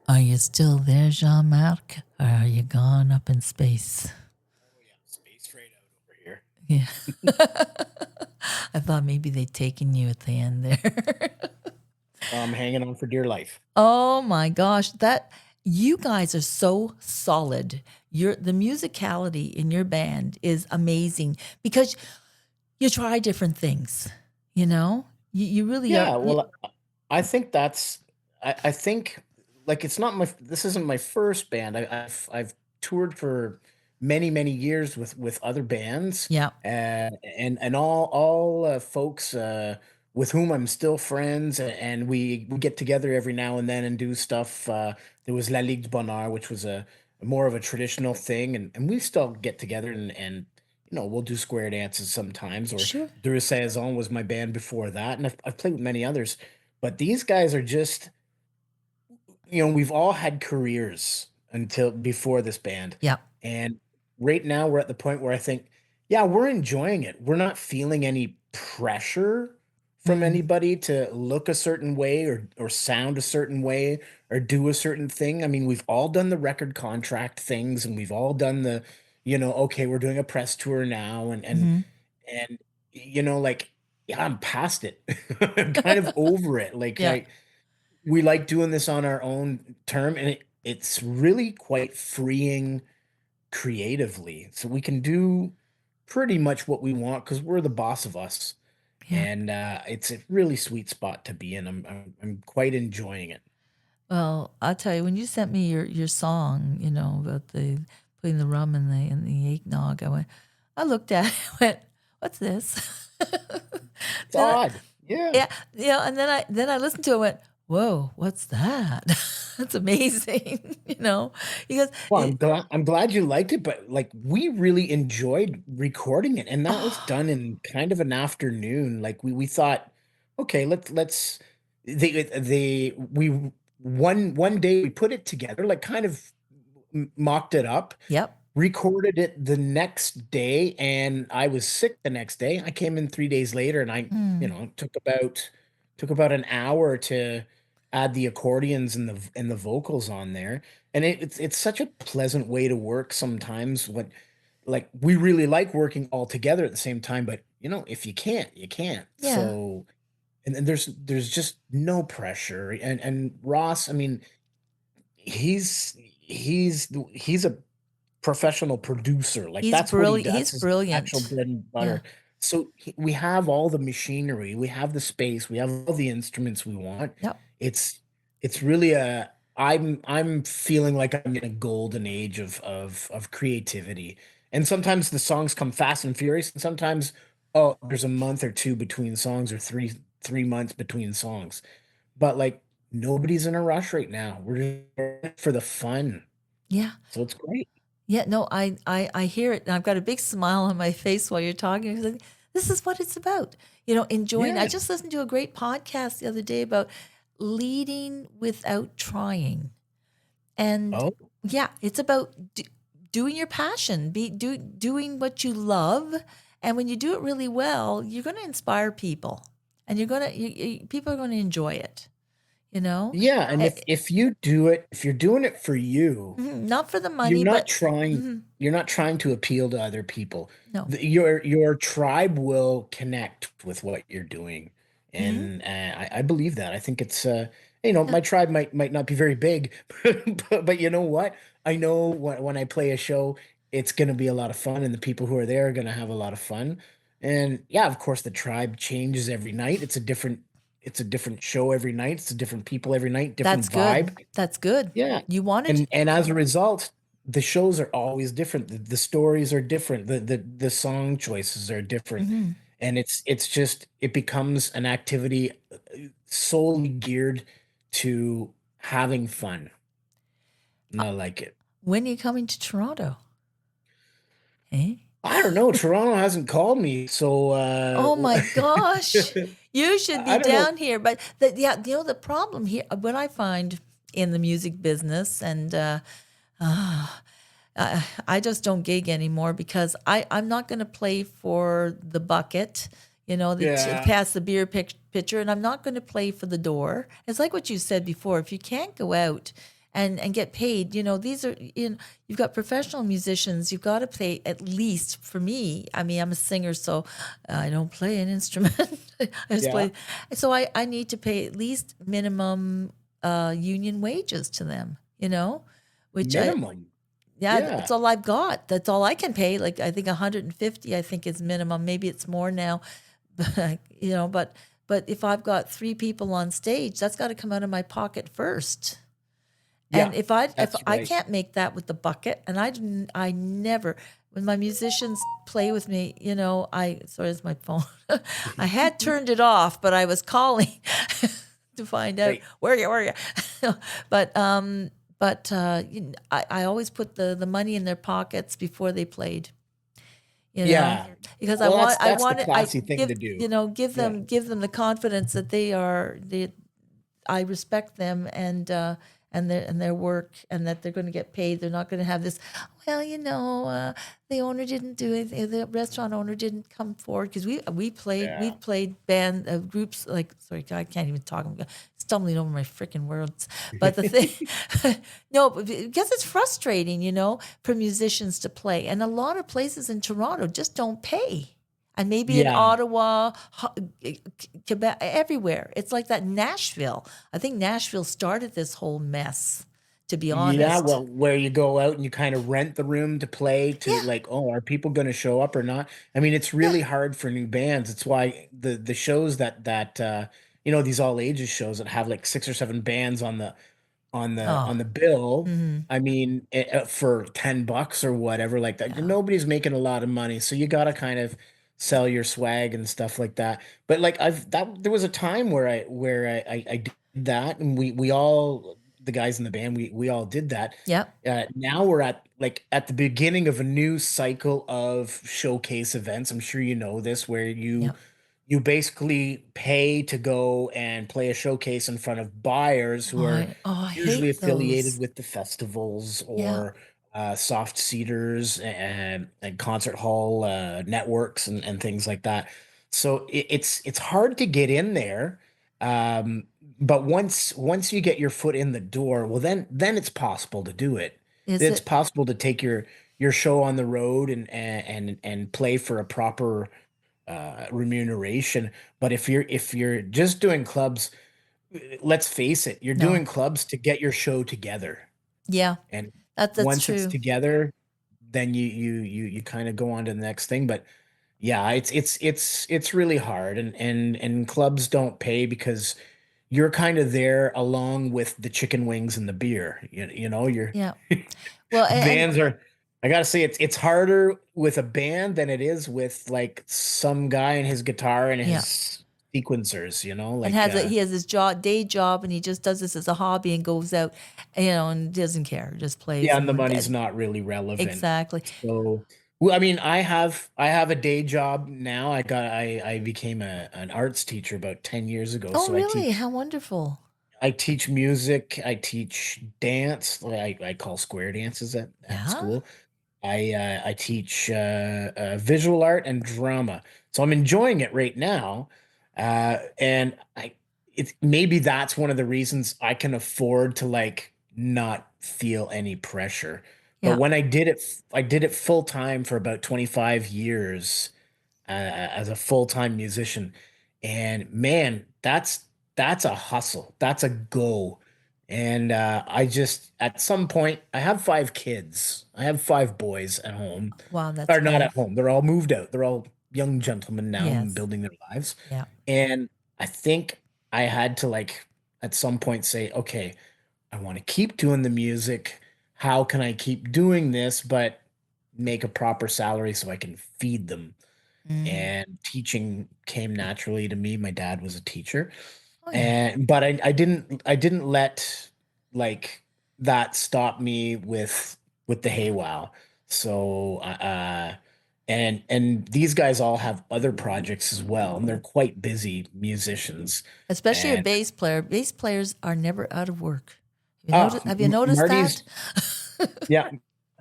Are you still there, Jean-Marc? Or are you gone up in space? Oh, yeah. Space right out over here. Yeah. I thought maybe they'd taken you at the end there. I'm hanging on for dear life. Oh my gosh, that you guys are so solid. The musicality in your band is amazing because you try different things, you know? You really Yeah, are. well, I think that's I think like this isn't my first band. I've toured for many years with other bands, Yeah. and all folks with whom I'm still friends, and we get together every now and then and do stuff. There was La Ligue, bonheur, which was a more of a traditional thing, and we still get together and we'll do square dances sometimes. Or Sure. Deux Saisons was my band before that, and I've played with many others. But these guys are just, we've all had careers until before this band. Yeah. And right now we're at the point where I think, yeah, we're enjoying it. We're not feeling any pressure from anybody to look a certain way or sound a certain way or do a certain thing. I mean, we've all done the record contract things, and we've all done the okay, we're doing a press tour now, and like, yeah, I'm past it. I'm kind of over it. Like, Yeah. we like doing this on our own term, and it's really quite freeing creatively. So we can do pretty much what we want because we're the boss of us. Yeah. And it's a really sweet spot to be in. I'm quite enjoying it. Well, I'll tell you, when you sent me your song, about the putting the rum in the eggnog, I looked at it, went, "What's this?" It's Then I, odd. Yeah. yeah, and then I listened to it, and went, "Whoa, what's that?" That's amazing, because Well, I'm glad you liked it, but like we really enjoyed recording it, and that was done in kind of an afternoon. Like we thought, okay, let's they we one day we put it together, like kind of mocked it up, yep. recorded it the next day, and I was sick the next day. I came in 3 days later, and I, Mm, took about an hour to add the accordions and the vocals on there. And it's such a pleasant way to work sometimes when like we really like working all together at the same time, but if you can't, you can't. yeah, So and there's just no pressure. And Ross, I mean, he's a professional producer. Like he's that's what he brilliant. does, He's his actual brilliant. bread and Yeah, butter. So we have all the machinery, we have the space, we have all the instruments we want. yep. It's really I'm feeling like I'm in a golden age of creativity. And sometimes the songs come fast and furious, and sometimes, oh, there's a month or two between songs, or three months between songs. But like nobody's in a rush right now. We're just in it for the fun. Yeah. So it's great. Yeah, no, I hear it, and I've got a big smile on my face while you're talking, 'cause this is what it's about, enjoying. I Yeah. just listened to a great podcast the other day about leading without trying. And Oh, yeah, it's about doing your passion, doing what you love, and when you do it really well, you're going to inspire people, and people are going to enjoy it, you know? yeah. And Eh, if you're doing it for you, Not for the you're money, not but trying mhm, you're not trying to appeal to other people. no. Your tribe will connect with what you're doing. Mhm, And I believe that. I think it's yeah, my tribe might not be very big, but you know what? I know when I play a show, it's going to be a lot of fun, and the people who are there are going to have a lot of fun. And yeah, of course, the tribe changes every night. It's a different show every night. It's a different people every night, that's different good. vibe. That's good. Yeah. You wanted, And as a result, the shows are always different. The stories are different. The song choices are different. mhm. And it becomes an activity solely geared to having fun. And I like it. When are you coming to Toronto? Eh? I don't know. Toronto hasn't called me, so Oh my gosh. You should be I don't know. down here. But yeah, the problem here, what I find in the music business, and I just don't gig anymore because I'm not going to play for the bucket, Yeah. pass the beer pitcher, and I'm not going to play for the door. It's like what you said before. If you can't go out and get paid, these are, you've got professional musicians. You've got to play, at least for me. I mean, I'm a singer, so I don't play an instrument. I just Yeah. play. So I need to pay at least minimum union wages to them, which Minimum. yeah, Yeah. that's all I've got. That's all I can pay. Like I think 150, I think is minimum. Maybe it's more now, but but if I've got three people on stage, that's got to come out of my pocket first. Yeah. And if That's I right. can't make that with the bucket, and I never, when my musicians play with me, sorry, it's my phone. I had turned it off, but I was calling to find out Right. where are you. but I always put the money in their pockets before they played. Yeah. Because Well, I that's the want I classy thing give to do. give Yeah. them the confidence that I respect them and their work, and that they're going to get paid. They're not going to have this, well, the owner didn't do it. The restaurant owner didn't come forward because we played band groups like, sorry, God, I can't even talk. I'm stumbling over my freaking words. But the thing, no, because it's frustrating, for musicians to play, and a lot of places in Toronto just don't pay. And maybe in Ottawa, Quebec, everywhere. It's like that Nashville. I think Nashville started this whole mess, to be honest. Yeah, well, where you go out and you kind of rent the room to play to like, oh, are people going to show up or not? I mean, it's really hard for new bands. It's why the shows that these all ages shows that have like 6 or 7 bands on the bill. I mean, for $10 or whatever like that, nobody's making a lot of money, so you got to kind of sell your swag and stuff like that. But like there was a time where I did that, and we all, the guys in the band, we all did that. Now we're at the beginning of a new cycle of showcase events. I'm sure you know this, where you basically pay to go and play a showcase in front of buyers who are I usually hate affiliated those. with the festivals or soft seaters and concert hall networks and things like that. So it's hard to get in there. But once you get your foot in the door, well, then it's possible to do it. Is It's it? possible to take your show on the road and play for a proper remuneration. But if you're just doing clubs, let's face it, you're No. doing clubs to get your show together. Yeah, And that's once it's true. together, then you kind of go on to the next thing. But yeah, it's really hard, and clubs don't pay because you're kind of there along with the chicken wings and the beer. You're Yeah. Well, and bands are, I gotta say, it's harder with a band than it is with like some guy and his guitar and yeah. his sequencers, And he has his day job, and he just does this as a hobby and goes out, and doesn't care, just plays yeah, and the and money's not really relevant. exactly. So, well, I mean, I have a day job now. I became an arts teacher about 10 years ago. Oh, So really? How wonderful. I teach music, I teach dance. I call square dances at Yeah. school. I teach visual art and drama, so I'm enjoying it right now, and it's maybe that's one of the reasons I can afford to like not feel any pressure. But Yeah. when I did it full time for about 25 years as a full time musician, and man, that's a hustle, that's a go. And I just, at some point, I have 5 kids. I have 5 boys at home, Wow, that's or not at nice. home. They're all moved out. They're all young gentlemen now and Yes. building their lives. Yeah. And I think I had to like at some point say, okay, I want to keep doing the music. How can I keep doing this, but make a proper salary so I can feed them? Mm. And teaching came naturally to me. My dad was a teacher, Oh, yeah. and but I didn't let like that stop me with the hey wow. So and these guys all have other projects as well, and they're quite busy musicians. Especially your And bass player. Bass players are never out of work. Have you noticed that? Marty's, yeah,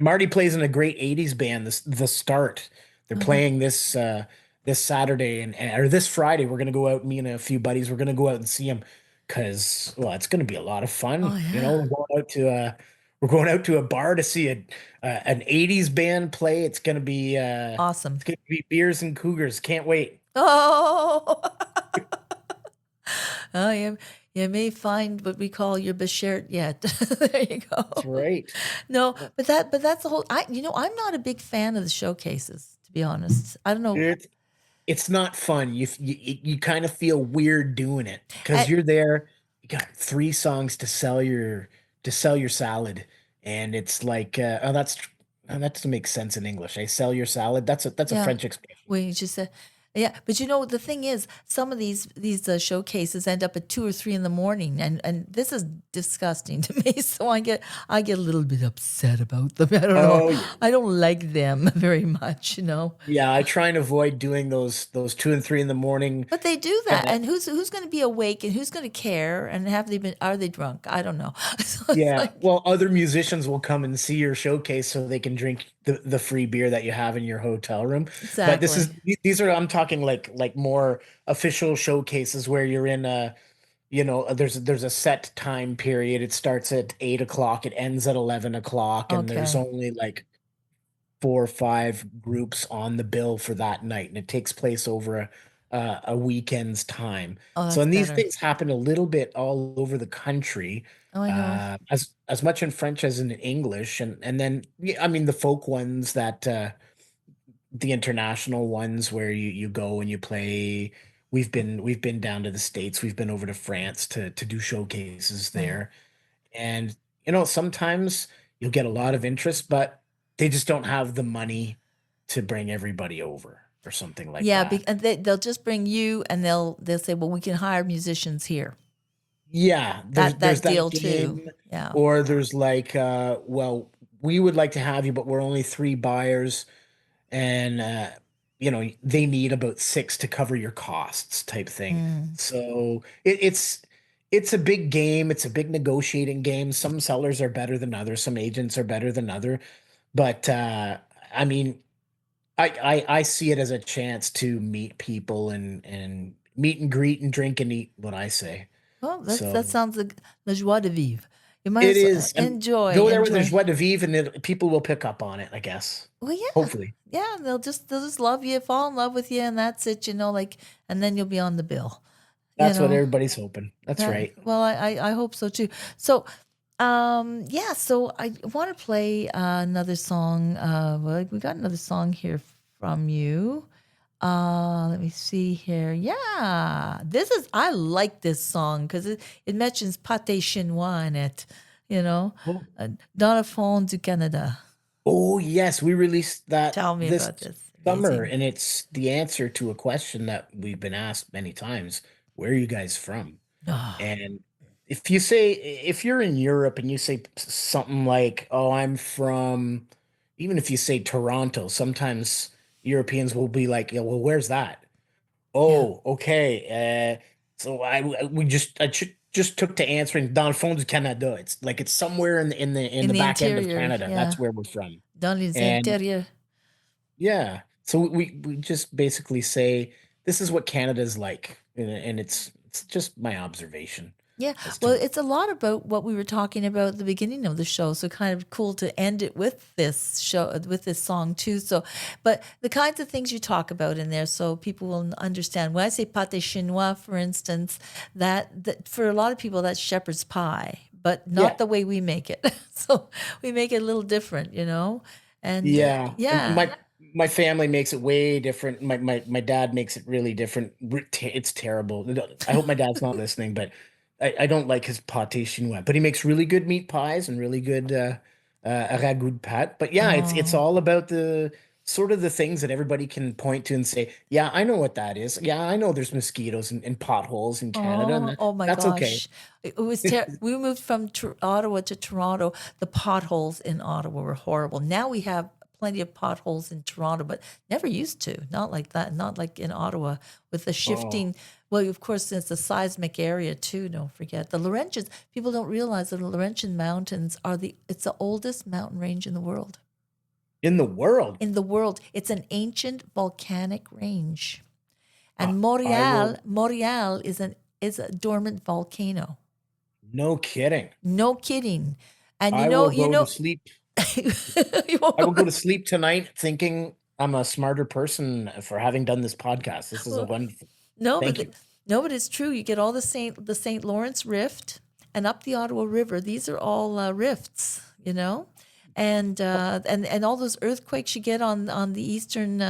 Marty plays in a great 80s band, the Start. They're Uh-huh. playing this Saturday or this Friday. We're gonna go out, me and a few buddies, we're gonna go out and see him because, well, it's gonna be a lot of Oh, fun. yeah. We're going out to a bar to see an 80s band play. Awesome. It's gonna be beers and cougars. Can't wait. Oh, oh, you may find what we call your beshert yet. There you That's go. right. No, but that's the whole. I'm not a big fan of the showcases, to be honest. I don't know. It's not fun. You kind of feel weird doing it because I, you're there. You got 3 songs to sell your salad, and it's like, that doesn't make sense in English. I sell your salad. That's a yeah, French expression. we just Yeah, but you know the thing is, some of these showcases end up at 2 or 3 in the morning, and this is disgusting to me. So I get a little bit upset about them. I don't know. Oh yeah. I don't like them very much, you know. Yeah, I try and avoid doing those 2 and 3 in the morning. But they do that, Uh, and who's going to be awake and who's going to care? And are they drunk? I don't know. So it's Yeah, like well, other musicians will come and see your showcase so they can drink the free beer that you have in your hotel room. But exactly. these are, I'm talking like more official showcases where you're in a, there's a set time period. It starts at 8 o'clock, it ends at 11 o'clock, and there's Okay. only like 4 or 5 groups on the bill for that night, and it takes place over a weekend's time. Oh, So, that's and these better. things happen a little bit all over the country, Oh, I know. as much in French as in English, and then yeah, I mean the folk ones that the international ones where you go and you play. We've been down to the States. We've been over to France to do showcases Right. there, and sometimes you'll get a lot of interest, but they just don't have the money to bring everybody over or something like Yeah, that. and they'll just bring you, and they'll say, well, we can hire musicians here. Yeah, there's That that deal too. game, Yeah. or there's like, well, we would like to have you, but we're only 3 buyers, and they need about 6 to cover your costs type thing. Mm. So it's a big game. It's a big negotiating game. Some sellers are better than others. Some agents are better than other. But I mean, I see it as a chance to meet people and meet and greet and drink and eat. What I say. Well, So that sounds like la joie de vivre. You might it as well is, and go there with the enjoy. joie de vivre, and people will pick up on it. I guess. Well, yeah, Hopefully, yeah. They'll just love you, fall in love with you, and that's it. Like, and then you'll be on the bill. You that's what know everybody's hoping. That's that. right. Well, I hope so too. So, yeah. So I want to play another song. Well, we got another song here from you. Let me see here. Yeah, I like this song because it mentions pâté chinois in it. You know, Oh. dans le fond du Canada. Oh, yes, we released that Tell me this about this. summer, Amazing. and it's the answer to a question that we've been asked many times. Where are you guys from? Oh, And if you're in Europe and you say something like, "Oh, I'm from," even if you say Toronto, sometimes Europeans will be like, "Yeah, well, where's that?" yeah. Oh, okay. So I just took to answering dans le fond du Canada. It's like it's somewhere in In the the back end of interior, Canada. yeah. That's where we're from. Dans les And intérieurs. yeah, so we just basically say this is what Canada's like, and it's just my observation Yeah, as well, to it's a lot about what we were talking about at the beginning of the show. So kind of cool to end it with this show, with this song too. So, but the kinds of things you talk about in there, so people will understand. When I say pâté chinois, for instance, that for a lot of people that's shepherd's pie, but yeah, not the way we make it. So we make it a little different, And yeah. And yeah, my family makes it way different. My dad makes it really different. It's terrible. I hope my dad's not listening, but I don't like his pâté chinois. But he makes really good meat pies and really good ragout de pâte. But yeah, it's oh, all about the sort of the things that everybody can point to and say, yeah, I know what that is. Yeah, I know there's mosquitoes and potholes in Canada, and oh my that's okay. gosh. It was we moved from Ottawa to Toronto. The potholes in Ottawa were horrible. Now we have plenty of potholes in Toronto, but never used to. Not like that. Not like in Ottawa with the Oh, shifting. Well, of course, it's a seismic area too. Don't forget the Laurentians. People don't realize that the Laurentian Mountains it's the oldest mountain range in the world. in the world. In the world, it's an ancient volcanic range. Uh, And I will. Montreal is a dormant volcano. No kidding. No kidding. And I will go to sleep. you won't I will go go to sleep tonight thinking I'm a smarter person for having done this podcast. This is a well, wonderful. no, Thank you. no, but it's true. You get all the St. Lawrence Rift and up the Ottawa River. These are all rifts, and all those earthquakes you get on the eastern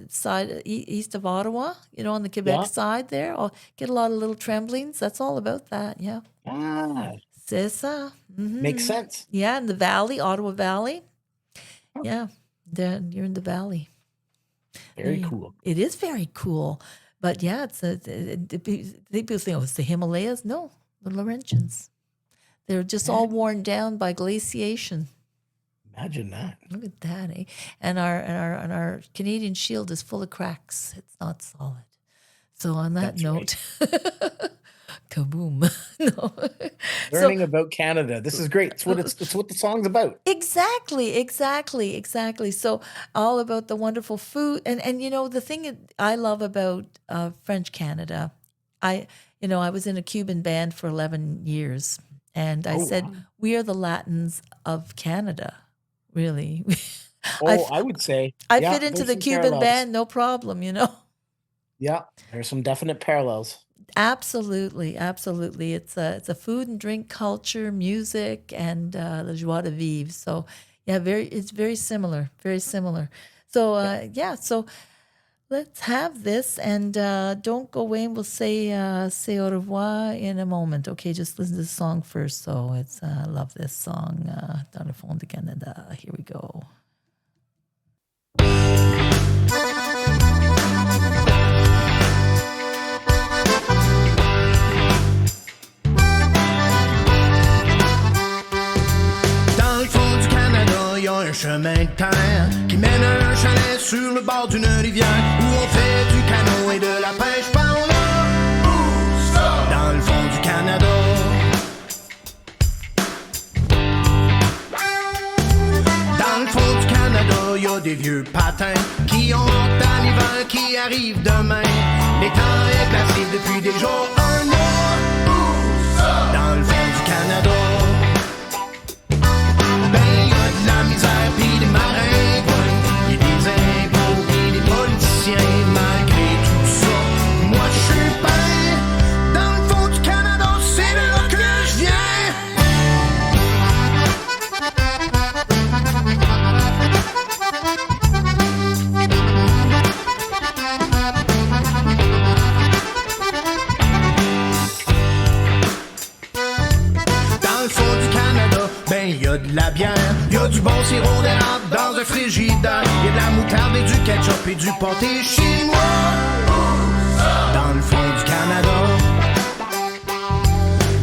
side east of Ottawa, on the Quebec Yeah. side there. I'll get a lot of little tremblings. That's all about that. Yeah. Ah, C'est ça. makes sense. Yeah, in the valley, Ottawa Valley. Yeah, then you're in the valley. Very cool. It is very cool. But yeah, people think, oh, it's the Himalayas. No, the Laurentians. They're just all worn down by glaciation. Imagine that. Look at that, eh? And our Canadian Shield is full of cracks. It's not solid. So on that note, kaboom! No. Learning about Canada. This is great. It's what the song's about. Exactly. So all about the wonderful food, and the thing I love about French Canada, I was in a Cuban band for 11 years, and I said we are the Latins of Canada. Really. I would say I fit into the Cuban band, no problem. Yeah, there's some definite parallels. Absolutely. It's a food and drink culture, music, and the joie de vivre. So yeah, it's very similar. So so let's have this, and don't go away. And we'll say au revoir in a moment. Okay, just listen to the song first. So it's I love this song, Dans le fond du Canada. Here we go. Un chemin de terre qui mène à un chalet sur le bord d'une rivière où on fait du canot et de la pêche par là. Dans le fond du Canada. Dans le fond du Canada, y a des vieux patins qui ont honte à l'hiver qui arrive demain. Les temps est glacé depuis déjà un mois. Dans le fond du Canada. La misère pis des marins, pis des impôts pis des politiciens. Malgré tout ça, moi je suis bien. Dans le fond du Canada, c'est de là que je viens. Dans le fond du Canada, y a de la bière, y a du bon sirop d'érable dans un frigidaire, y a de la moutarde et du ketchup et du pâté chinois. Dans le fond du Canada.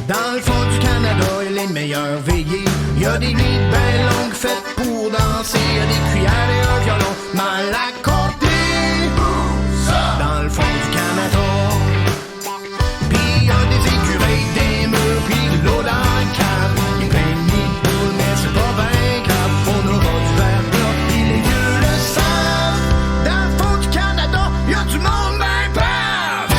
Dans le fond du Canada, y a les meilleurs veillées, y a des nuits ben longues faites pour danser, y a des cuillères et un violon mal accordé. Dans le fond du Canada. Pis y a des écureuils, des murs, pis de l'eau dans le cave. C'est pas bien grave, on aura du verre plat, pis les vieux le savent. Dans le fond du Canada, y'a du monde ben brave.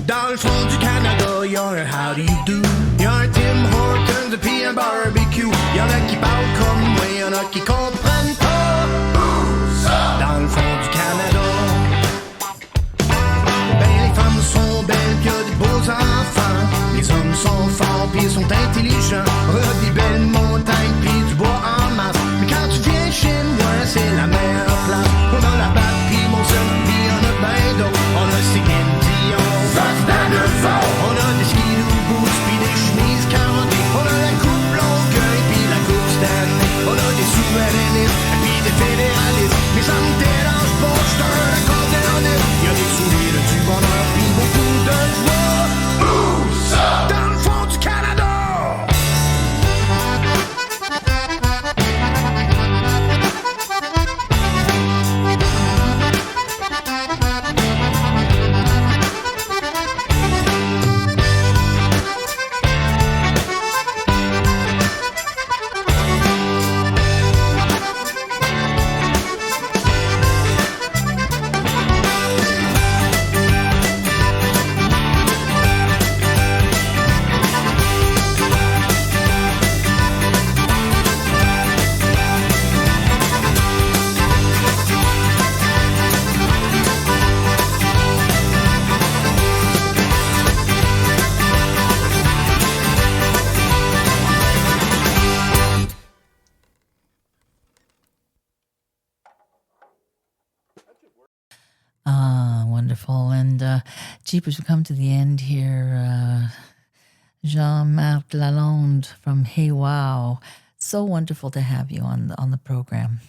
Dans le fond du Canada, y'a un how do you do, y'a un Tim Hortons pis un barbecue. Y'en a qui parlent comme moi, y'en a qui comprennent pas. Dans le fond du Canada, les femmes sont belles pis y'a des beaux enfants. Les hommes sont forts pis ils sont intelligents. On a des belles montagnes pis du bois en masse. Mais quand tu viens chez moi, c'est la meilleure place. On a la batte pis mon seul pis y'en a ben d'autres. On a Céline Dion. On a des skidoo boots pis des chemises carottées. On a la coupe Longueuil pis la coupe Stanley. On a des sous-marins wonderful. And Jeepers, we come to the end here. Jean-Marc Lalonde from Hey Wow. So wonderful to have you on the program.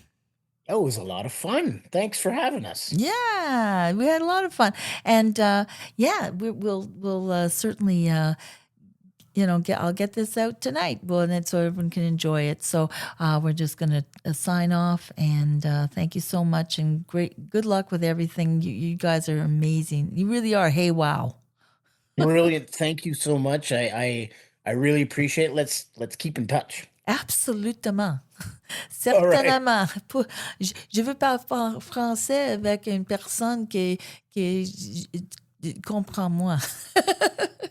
It was a lot of fun. Thanks for having us. Yeah, we had a lot of fun. And we'll certainly I'll get this out tonight, so everyone can enjoy it. So we're just going to sign off, and thank you so much, and good luck with everything. You guys are amazing. You really are. Hey, wow. Brilliant. Thank you so much. I really appreciate it. Let's keep in touch. Absolument. Certainement. Je veux parler français avec une personne qui comprend moi.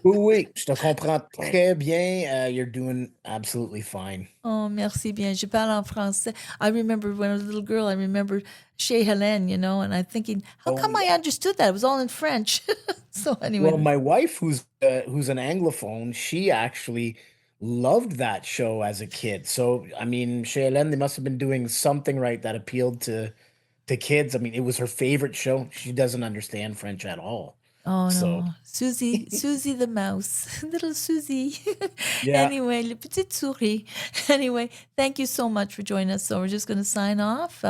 Oui, je te comprends très bien. You're doing absolutely fine. Oh, merci bien. Je parle en français. I remember when I was a little girl, I remember Chez Hélène, and I'm thinking, how come I understood that? It was all in French. So anyway. Well, my wife, who's an Anglophone, she actually loved that show as a kid. So, I mean, Chez Hélène, they must have been doing something right that appealed to kids. I mean, it was her favorite show. She doesn't understand French at all. Oh, so. No. Susie the mouse. Little Susie. Yeah. Anyway, le petite souris. Anyway, thank you so much for joining us. So we're just going to sign off.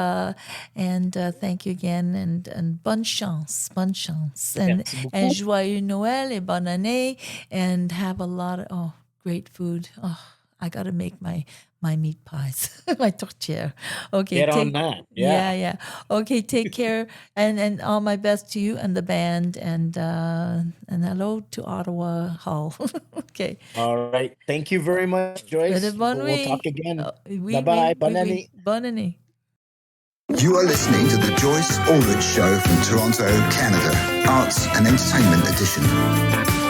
And thank you again. And bonne chance. Bonne chance. And joyeux Noël et bonne année. And have a lot of great food. Oh, I got to make my meat pies, my tortilla. Okay, get on that. Yeah. Okay, take care, and all my best to you and the band, and hello to Ottawa Hall. Okay. All right. Thank you very much, Joyce. We'll talk again. Bye-bye. Bonne année. Bonne année. You are listening to the Joyce Ulrich Show from Toronto, Canada, Arts and Entertainment Edition.